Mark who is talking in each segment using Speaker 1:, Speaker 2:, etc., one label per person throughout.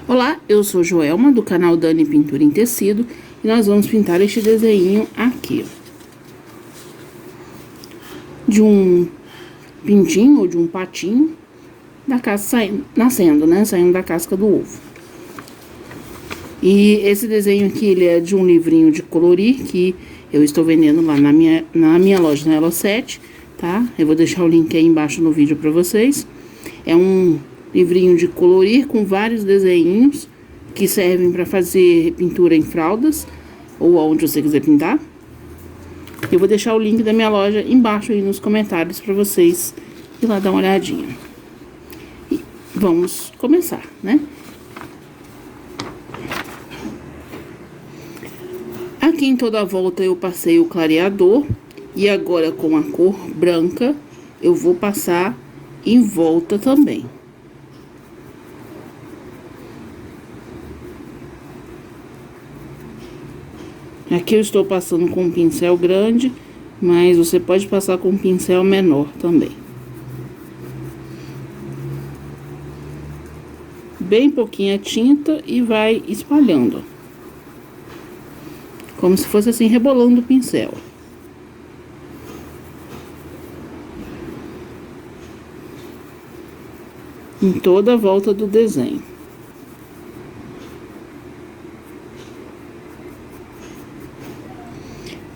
Speaker 1: Olá, eu sou Joelma, do canal Dani Pintura em Tecido, e nós vamos pintar este desenho aqui, de um pintinho ou de um patinho da casca nascendo, né? Saindo da casca do ovo. E esse desenho aqui, ele é de um livrinho de colorir que eu estou vendendo lá na minha loja, na Elo7, tá? Eu vou deixar o link aí embaixo no vídeo pra vocês. É um livrinho de colorir com vários desenhos que servem para fazer pintura em fraldas ou onde você quiser pintar. Eu vou deixar o link da minha loja embaixo aí nos comentários para vocês ir lá dar uma olhadinha. E vamos começar, né? Aqui em toda a volta eu passei o clareador e agora com a cor branca eu vou passar em volta também. Aqui eu estou passando com um pincel grande, mas você pode passar com um pincel menor também. Bem pouquinha tinta e vai espalhando. Como se fosse assim, rebolando o pincel. Em toda a volta do desenho.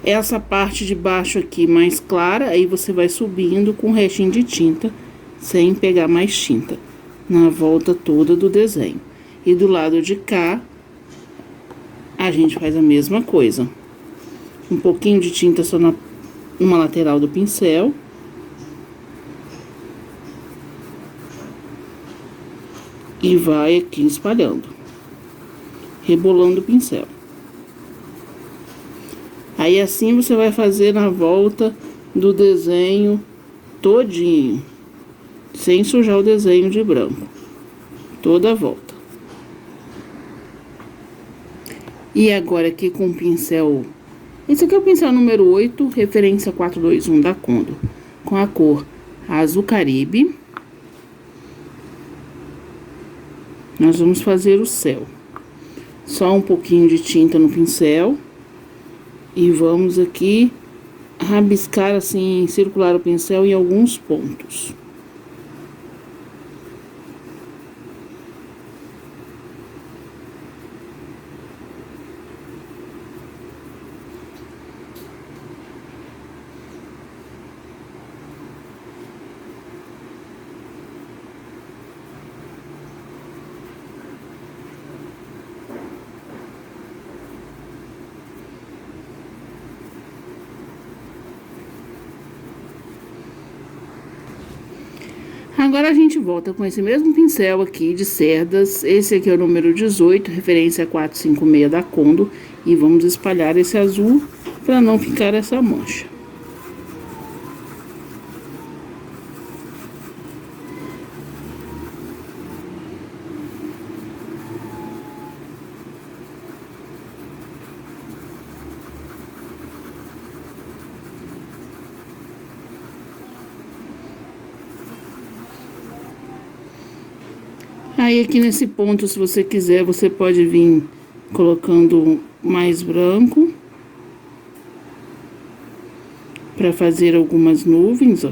Speaker 1: Essa parte de baixo aqui mais clara, aí você vai subindo com o restinho de tinta, sem pegar mais tinta, na volta toda do desenho. E do lado de cá, a gente faz a mesma coisa. Um pouquinho de tinta só numa lateral do pincel. E vai aqui espalhando, rebolando o pincel. Aí assim você vai fazer na volta do desenho todinho, sem sujar o desenho de branco, toda a volta. E agora aqui com o pincel, esse aqui é o pincel número 8, referência 421 da Condor, com a cor Azul Caribe. Nós vamos fazer o céu. Só um pouquinho de tinta no pincel. E vamos aqui rabiscar assim, circular o pincel em alguns pontos. Agora a gente volta com esse mesmo pincel aqui de cerdas, esse aqui é o número 18, referência 456 da Condor, e vamos espalhar esse azul para não ficar essa mancha. Aí aqui nesse ponto, se você quiser, você pode vir colocando mais branco para fazer algumas nuvens, ó.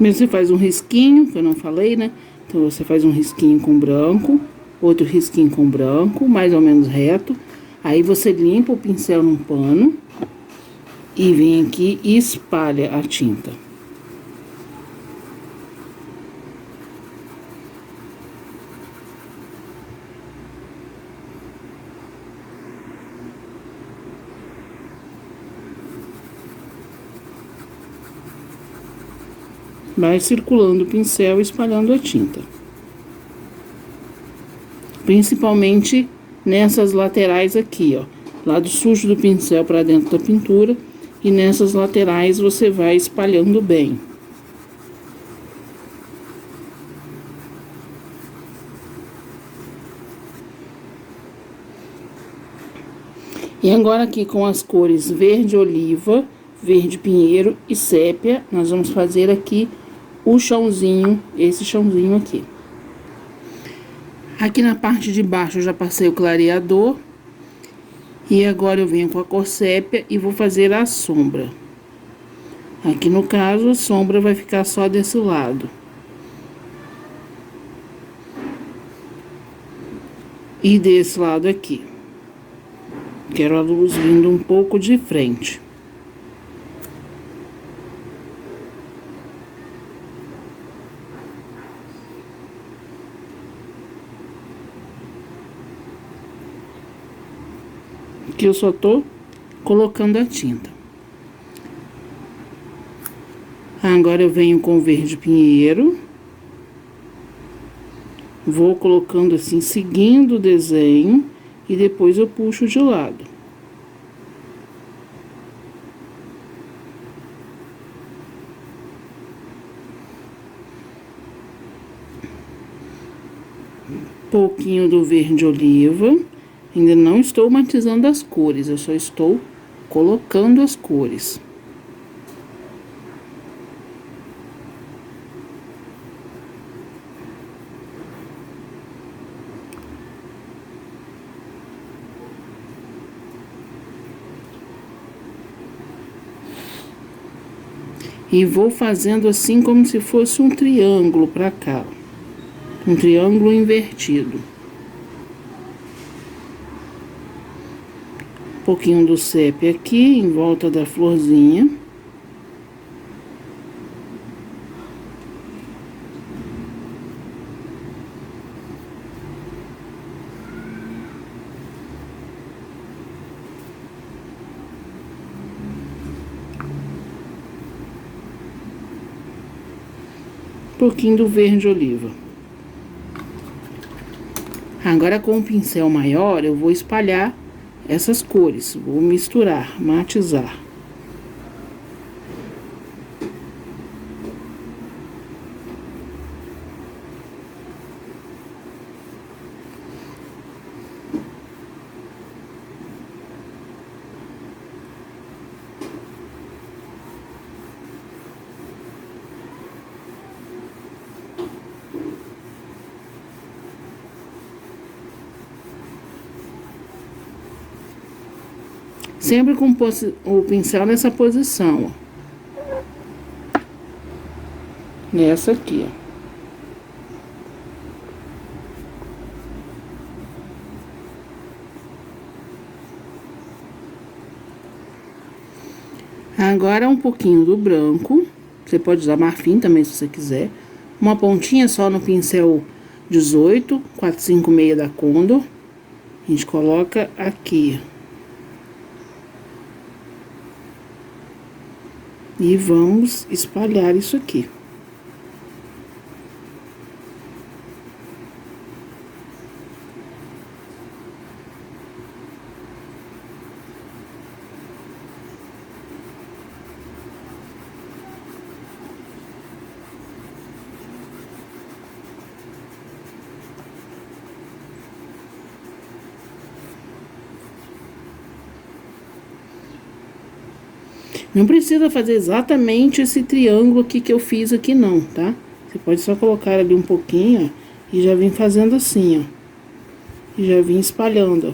Speaker 1: Você faz um risquinho, que eu não falei, né? Então, você faz um risquinho com branco, outro risquinho com branco, mais ou menos reto. Aí, você limpa o pincel num pano e vem aqui e espalha a tinta. Vai circulando o pincel e espalhando a tinta. Principalmente nessas laterais aqui, ó. Lado sujo do pincel para dentro da pintura. E nessas laterais você vai espalhando bem. E agora aqui com as cores verde oliva, verde pinheiro e sépia, nós vamos fazer aqui o chãozinho, esse chãozinho aqui. Aqui na parte de baixo eu já passei o clareador. E agora eu venho com a cor sépia e vou fazer a sombra. Aqui no caso, a sombra vai ficar só desse lado. E desse lado aqui. Quero a luz vindo um pouco de frente. Aqui eu só tô colocando a tinta. Agora eu venho com o verde pinheiro. Vou colocando assim, seguindo o desenho, e depois eu puxo de lado. Pouquinho do verde oliva. Ainda não estou matizando as cores, eu só estou colocando as cores. E vou fazendo assim como se fosse um triângulo para cá. Um triângulo invertido. Um pouquinho do sépia aqui, em volta da florzinha. Um pouquinho do verde oliva. Agora com um pincel maior eu vou espalhar essas cores, vou misturar, matizar. Sempre com o pincel nessa posição, ó. Nessa aqui, ó. Agora um pouquinho do branco. Você pode usar marfim também, se você quiser. Uma pontinha só no pincel 18, 456 da Condor. A gente coloca aqui, ó. E vamos espalhar isso aqui. Não precisa fazer exatamente esse triângulo aqui que eu fiz aqui não, tá? Você pode só colocar ali um pouquinho, ó, e já vem fazendo assim, ó. E já vem espalhando, ó.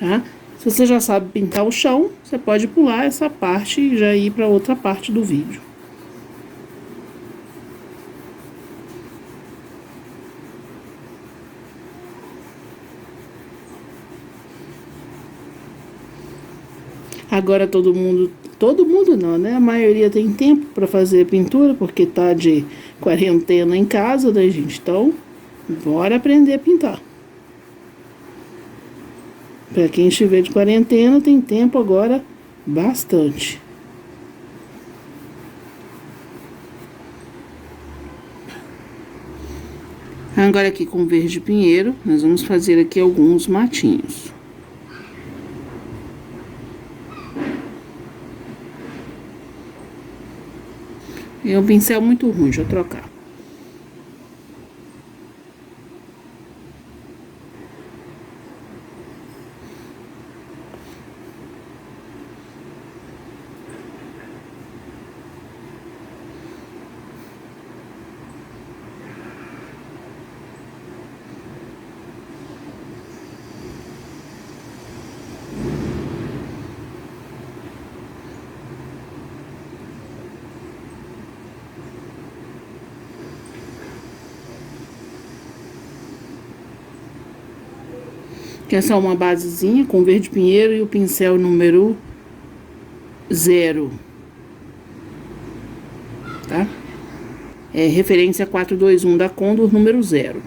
Speaker 1: Tá? Se você já sabe pintar o chão, você pode pular essa parte e já ir para outra parte do vídeo. Agora todo mundo não, né? A maioria tem tempo para fazer pintura, porque tá de quarentena em casa, né, gente? Então, bora aprender a pintar. Para quem estiver de quarentena, tem tempo agora bastante. Agora aqui com verde pinheiro, nós vamos fazer aqui alguns matinhos. É um pincel muito ruim, deixa eu trocar. Que é só uma basezinha com verde pinheiro e o pincel número 0, tá? É referência 421 da Condor, número 0.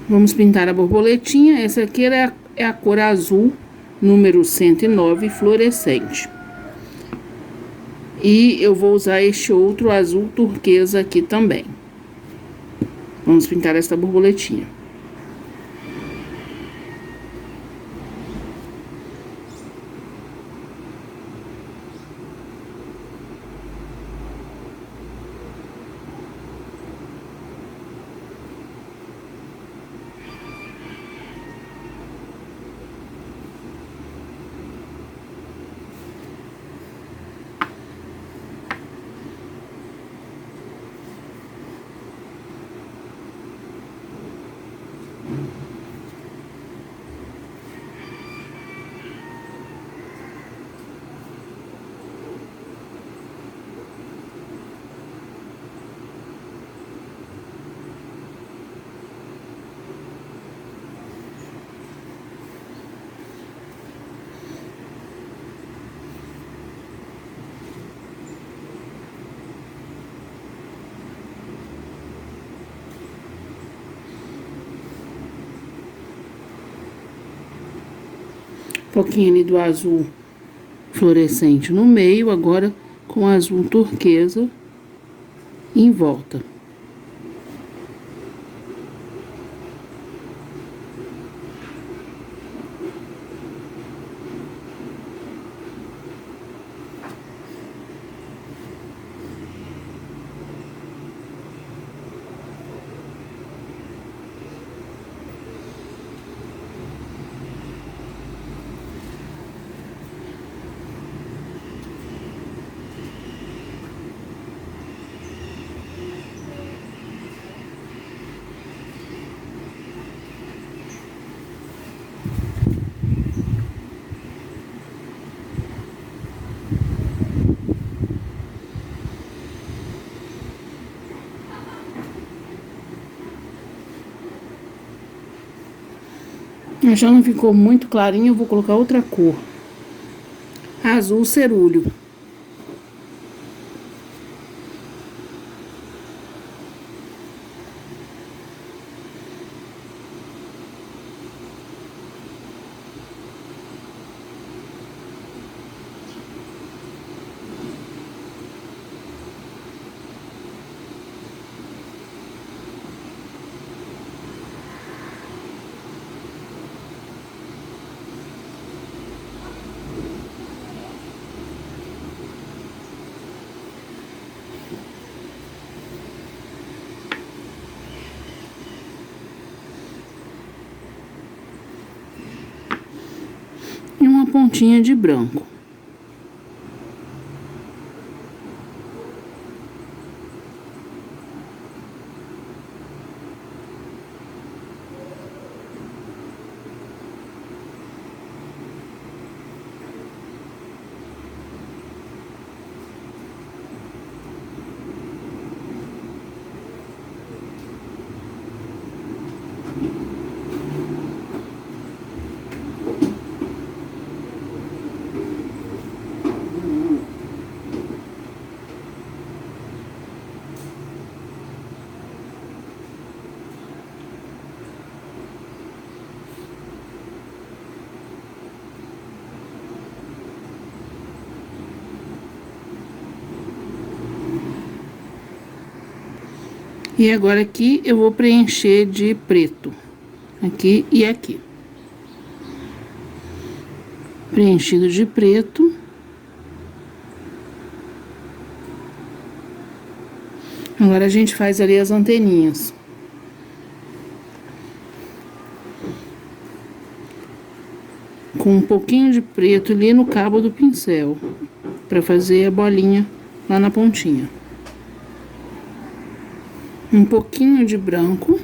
Speaker 1: Vamos pintar a borboletinha. Essa aqui é a cor azul, número 109, fluorescente. E eu vou usar este outro azul turquesa aqui também. Vamos pintar essa borboletinha. Pouquinho ali do azul fluorescente no meio, agora com azul turquesa em volta. Já não ficou muito clarinho, eu vou colocar outra cor. Azul cerúleo. E uma pontinha de branco. E agora aqui eu vou preencher de preto. Aqui e aqui. Preenchido de preto. Agora a gente faz ali as anteninhas. Com um pouquinho de preto ali no cabo do pincel, para fazer a bolinha lá na pontinha. Um pouquinho de branco.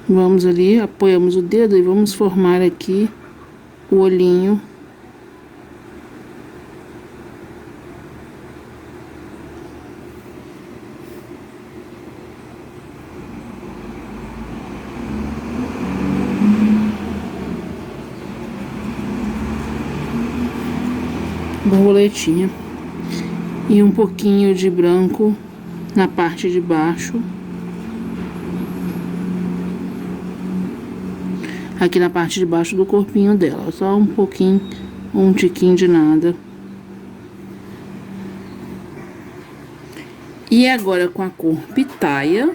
Speaker 1: Vamos ali, apoiamos o dedo e vamos formar aqui o olhinho. Borboletinha. E um pouquinho de branco na parte de baixo. Aqui na parte de baixo do corpinho dela, só um pouquinho, um tiquinho de nada. E agora com a cor pitaia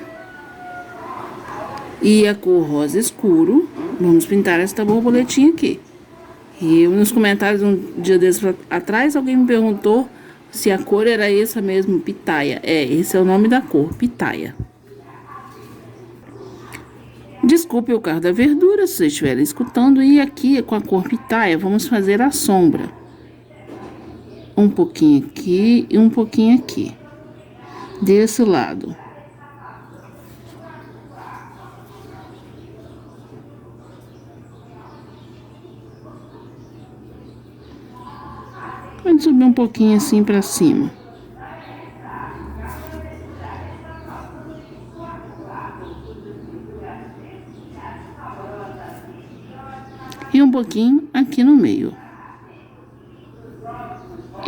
Speaker 1: e a cor rosa escuro, vamos pintar esta borboletinha aqui. E nos comentários um dia desses atrás, alguém me perguntou se a cor era essa mesmo, pitaia. É, esse é o nome da cor, pitaia. Desculpe o carro da verdura, se vocês estiverem escutando. E aqui, com a cor pitaia, vamos fazer a sombra. Um pouquinho aqui e um pouquinho aqui. Desse lado. Vamos subir um pouquinho assim pra cima. E um pouquinho aqui no meio.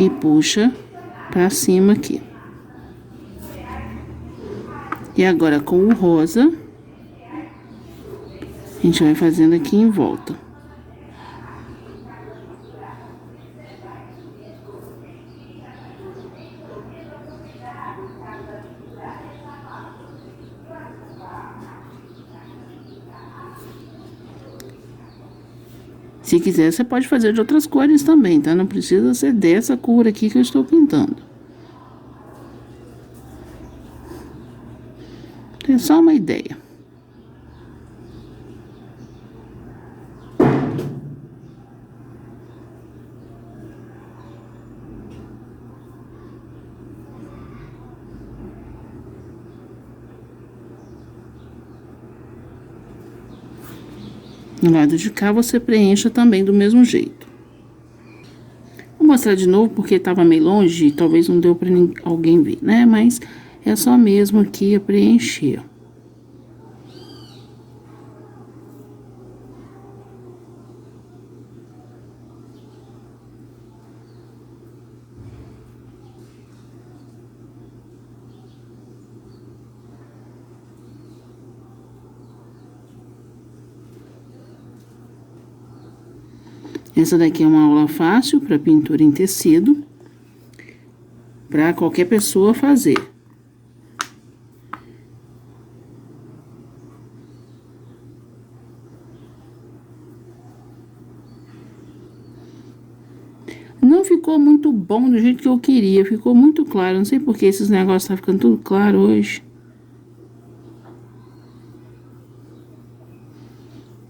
Speaker 1: E puxa pra cima aqui. E agora com o rosa, a gente vai fazendo aqui em volta. Se quiser, você pode fazer de outras cores também, tá? Não precisa ser dessa cor aqui que eu estou pintando. É só uma ideia. No lado de cá, você preencha também do mesmo jeito. Vou mostrar de novo porque estava meio longe e talvez não deu para alguém ver, né? Mas é só mesmo aqui a preencher. Essa daqui é uma aula fácil para pintura em tecido, para qualquer pessoa fazer. Não ficou muito bom do jeito que eu queria, ficou muito claro, não sei por que esses negócios tá ficando tudo claro hoje.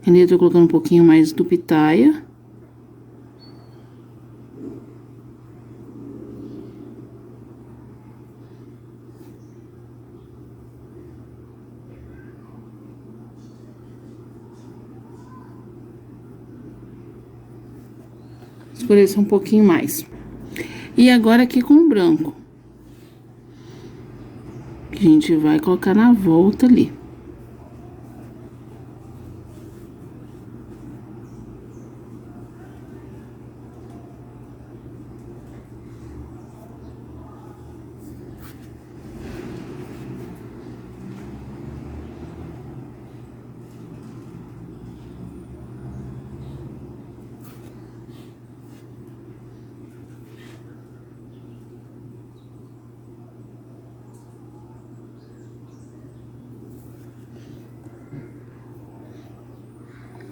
Speaker 1: Eu tô colocando um pouquinho mais do pitaia. Escurecer um pouquinho mais. E agora aqui com o branco. A gente vai colocar na volta ali.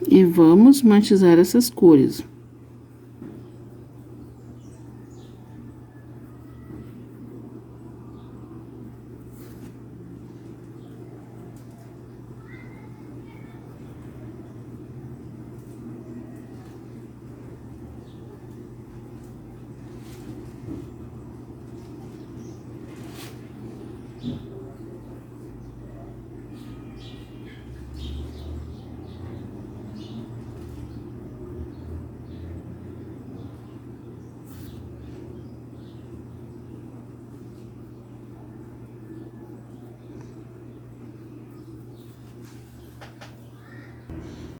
Speaker 1: E vamos matizar essas cores.